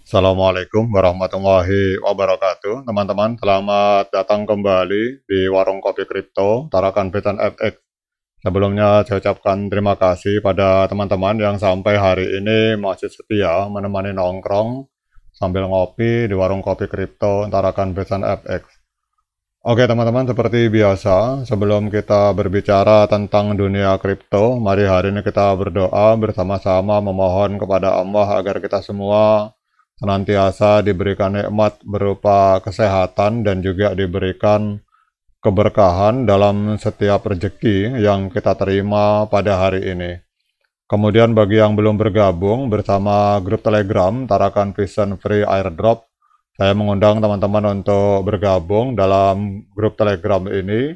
Assalamualaikum warahmatullahi wabarakatuh. Teman-teman, selamat datang kembali di Warung Kopi Kripto, Tarakan Betan FX. Sebelumnya saya ucapkan terima kasih pada teman-teman yang sampai hari ini masih setia menemani nongkrong sambil ngopi di Warung Kopi Kripto, Tarakan Betan FX. Oke teman-teman, seperti biasa, sebelum kita berbicara tentang dunia kripto, mari hari ini kita berdoa bersama-sama memohon kepada Allah agar kita semua senantiasa diberikan nikmat berupa kesehatan dan juga diberikan keberkahan dalam setiap rezeki yang kita terima pada hari ini. Kemudian bagi yang belum bergabung bersama grup Telegram Tarakan Vision Free Airdrop, saya mengundang teman-teman untuk bergabung dalam grup Telegram ini.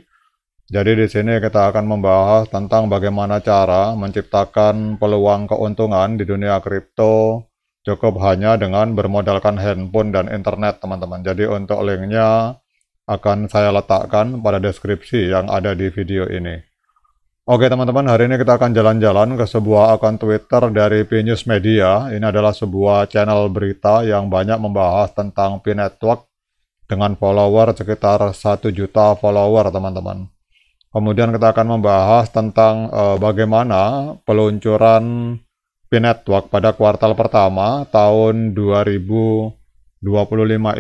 Jadi di sini kita akan membahas tentang bagaimana cara menciptakan peluang keuntungan di dunia kripto cukup hanya dengan bermodalkan handphone dan internet, teman-teman. Jadi untuk linknya akan saya letakkan pada deskripsi yang ada di video ini. Oke teman-teman, hari ini kita akan jalan-jalan ke sebuah akun Twitter dari P-News Media. Ini adalah sebuah channel berita yang banyak membahas tentang P-Network dengan follower sekitar 1 juta follower, teman-teman. Kemudian kita akan membahas tentang bagaimana peluncuran P-Network pada kuartal pertama tahun 2025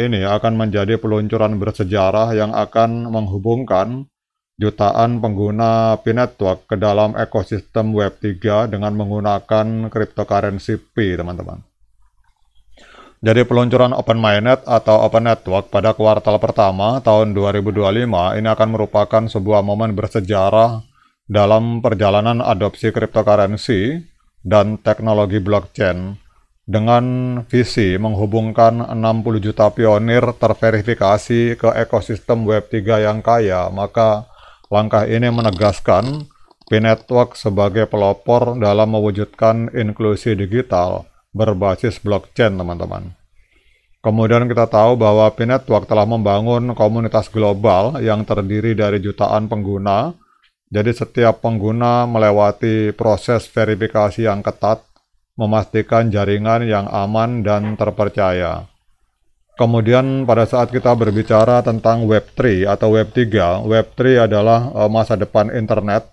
ini akan menjadi peluncuran bersejarah yang akan menghubungkan jutaan pengguna P-Network ke dalam ekosistem Web3 dengan menggunakan cryptocurrency P, teman-teman. Jadi peluncuran Open Mainnet atau Open Network pada kuartal pertama tahun 2025 ini akan merupakan sebuah momen bersejarah dalam perjalanan adopsi cryptocurrency dan teknologi blockchain dengan visi menghubungkan 60 juta pionir terverifikasi ke ekosistem Web3 yang kaya. Maka langkah ini menegaskan P-Network sebagai pelopor dalam mewujudkan inklusi digital berbasis blockchain, teman-teman. Kemudian kita tahu bahwa P-Network telah membangun komunitas global yang terdiri dari jutaan pengguna. Jadi setiap pengguna melewati proses verifikasi yang ketat, memastikan jaringan yang aman dan terpercaya. Kemudian pada saat kita berbicara tentang Web3 atau Web3, Web3 adalah masa depan internet,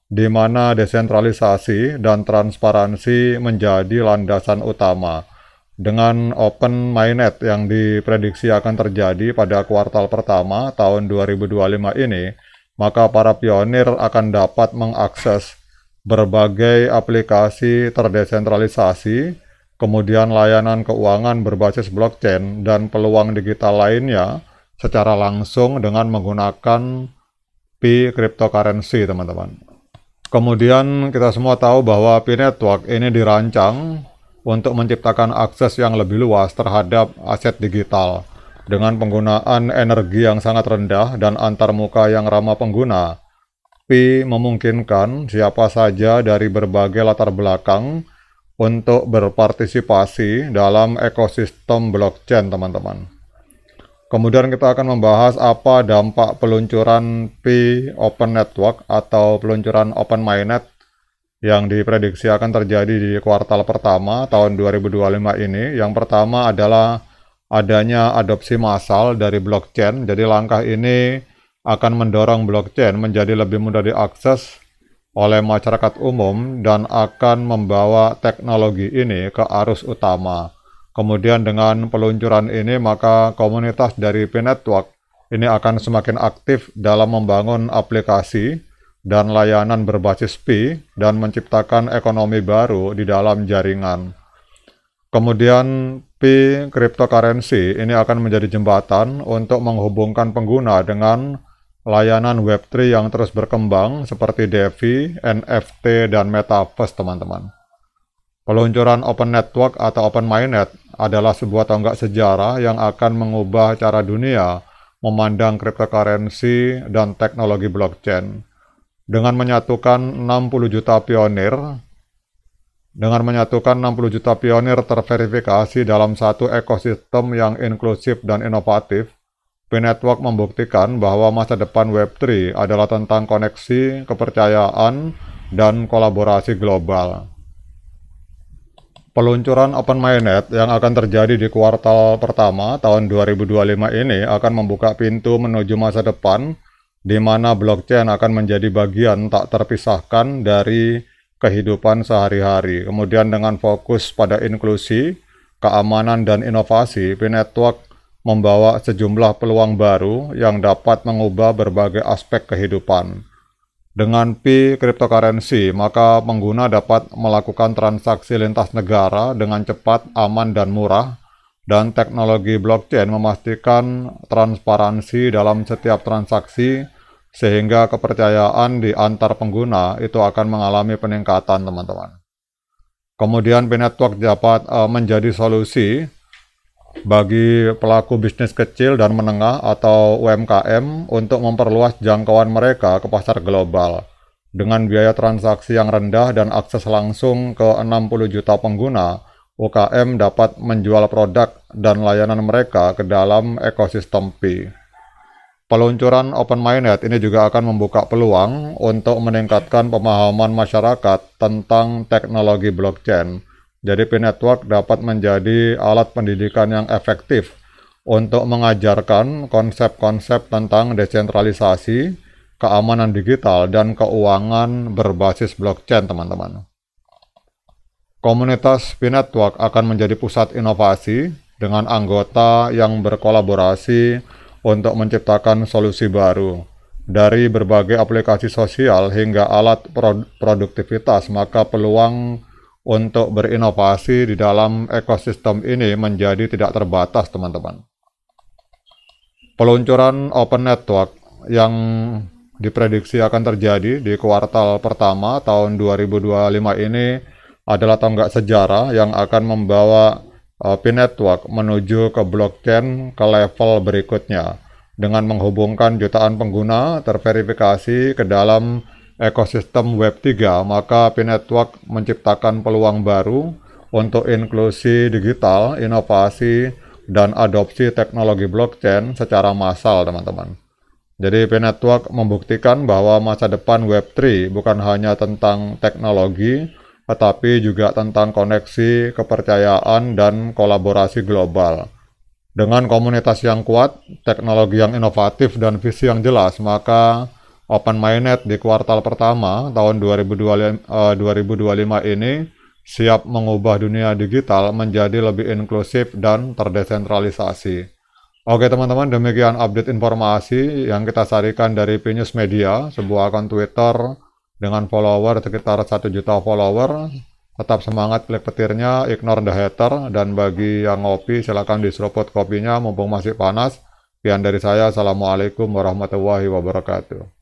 di mana desentralisasi dan transparansi menjadi landasan utama. Dengan Open Mainnet yang diprediksi akan terjadi pada kuartal pertama tahun 2025 ini, maka para pionir akan dapat mengakses berbagai aplikasi terdesentralisasi, kemudian layanan keuangan berbasis blockchain dan peluang digital lainnya secara langsung dengan menggunakan P-cryptocurrency, teman-teman. Kemudian kita semua tahu bahwa P-Network ini dirancang untuk menciptakan akses yang lebih luas terhadap aset digital dengan penggunaan energi yang sangat rendah dan antarmuka yang ramah pengguna. P memungkinkan siapa saja dari berbagai latar belakang untuk berpartisipasi dalam ekosistem blockchain, teman-teman. Kemudian kita akan membahas apa dampak peluncuran P Open Network atau peluncuran Open Mainnet yang diprediksi akan terjadi di kuartal pertama tahun 2025 ini. Yang pertama adalah adanya adopsi massal dari blockchain. Jadi langkah ini akan mendorong blockchain menjadi lebih mudah diakses oleh masyarakat umum dan akan membawa teknologi ini ke arus utama. Kemudian dengan peluncuran ini maka komunitas dari P-Network ini akan semakin aktif dalam membangun aplikasi dan layanan berbasis P dan menciptakan ekonomi baru di dalam jaringan. Kemudian P-cryptocurrency ini akan menjadi jembatan untuk menghubungkan pengguna dengan layanan Web3 yang terus berkembang seperti DeFi, NFT, dan Metaverse, teman-teman. Peluncuran Open Network atau Open Mainnet adalah sebuah tonggak sejarah yang akan mengubah cara dunia memandang cryptocurrency dan teknologi blockchain. Dengan menyatukan 60 juta pionir terverifikasi dalam satu ekosistem yang inklusif dan inovatif, P-Network membuktikan bahwa masa depan Web3 adalah tentang koneksi, kepercayaan, dan kolaborasi global. Peluncuran Open Mainnet yang akan terjadi di kuartal pertama tahun 2025 ini akan membuka pintu menuju masa depan, di mana blockchain akan menjadi bagian tak terpisahkan dari kehidupan sehari-hari. Kemudian dengan fokus pada inklusi, keamanan, dan inovasi, P-Network membawa sejumlah peluang baru yang dapat mengubah berbagai aspek kehidupan. Dengan Pi cryptocurrency, maka pengguna dapat melakukan transaksi lintas negara dengan cepat, aman, dan murah, dan teknologi blockchain memastikan transparansi dalam setiap transaksi, sehingga kepercayaan di antar pengguna itu akan mengalami peningkatan, teman-teman. Kemudian P-Network dapat menjadi solusi bagi pelaku bisnis kecil dan menengah atau UMKM untuk memperluas jangkauan mereka ke pasar global. Dengan biaya transaksi yang rendah dan akses langsung ke 60 juta pengguna, UKM dapat menjual produk dan layanan mereka ke dalam ekosistem Pi. Peluncuran Open Mainnet ini juga akan membuka peluang untuk meningkatkan pemahaman masyarakat tentang teknologi blockchain. Jadi P-Network dapat menjadi alat pendidikan yang efektif untuk mengajarkan konsep-konsep tentang desentralisasi, keamanan digital, dan keuangan berbasis blockchain, teman-teman. Komunitas P-Network akan menjadi pusat inovasi dengan anggota yang berkolaborasi untuk menciptakan solusi baru. Dari berbagai aplikasi sosial hingga alat produktivitas, maka peluang untuk berinovasi di dalam ekosistem ini menjadi tidak terbatas, teman-teman. Peluncuran Open Network yang diprediksi akan terjadi di kuartal pertama tahun 2025 ini adalah tonggak sejarah yang akan membawa P-Network menuju ke blockchain ke level berikutnya, dengan menghubungkan jutaan pengguna terverifikasi ke dalam ekosistem Web3, maka P-Network menciptakan peluang baru untuk inklusi digital, inovasi, dan adopsi teknologi blockchain secara massal, teman-teman. Jadi P-Network membuktikan bahwa masa depan Web3 bukan hanya tentang teknologi, tetapi juga tentang koneksi, kepercayaan, dan kolaborasi global. Dengan komunitas yang kuat, teknologi yang inovatif, dan visi yang jelas, maka Open Mainnet di kuartal pertama tahun 2025 ini siap mengubah dunia digital menjadi lebih inklusif dan terdesentralisasi. Oke teman-teman, demikian update informasi yang kita sarikan dari P-News Media, sebuah akun Twitter dengan follower sekitar 1 juta follower. Tetap semangat, klik petirnya, ignore the hater, dan bagi yang ngopi silakan diseruput kopinya mumpung masih panas. Sekian dari saya, Assalamualaikum warahmatullahi wabarakatuh.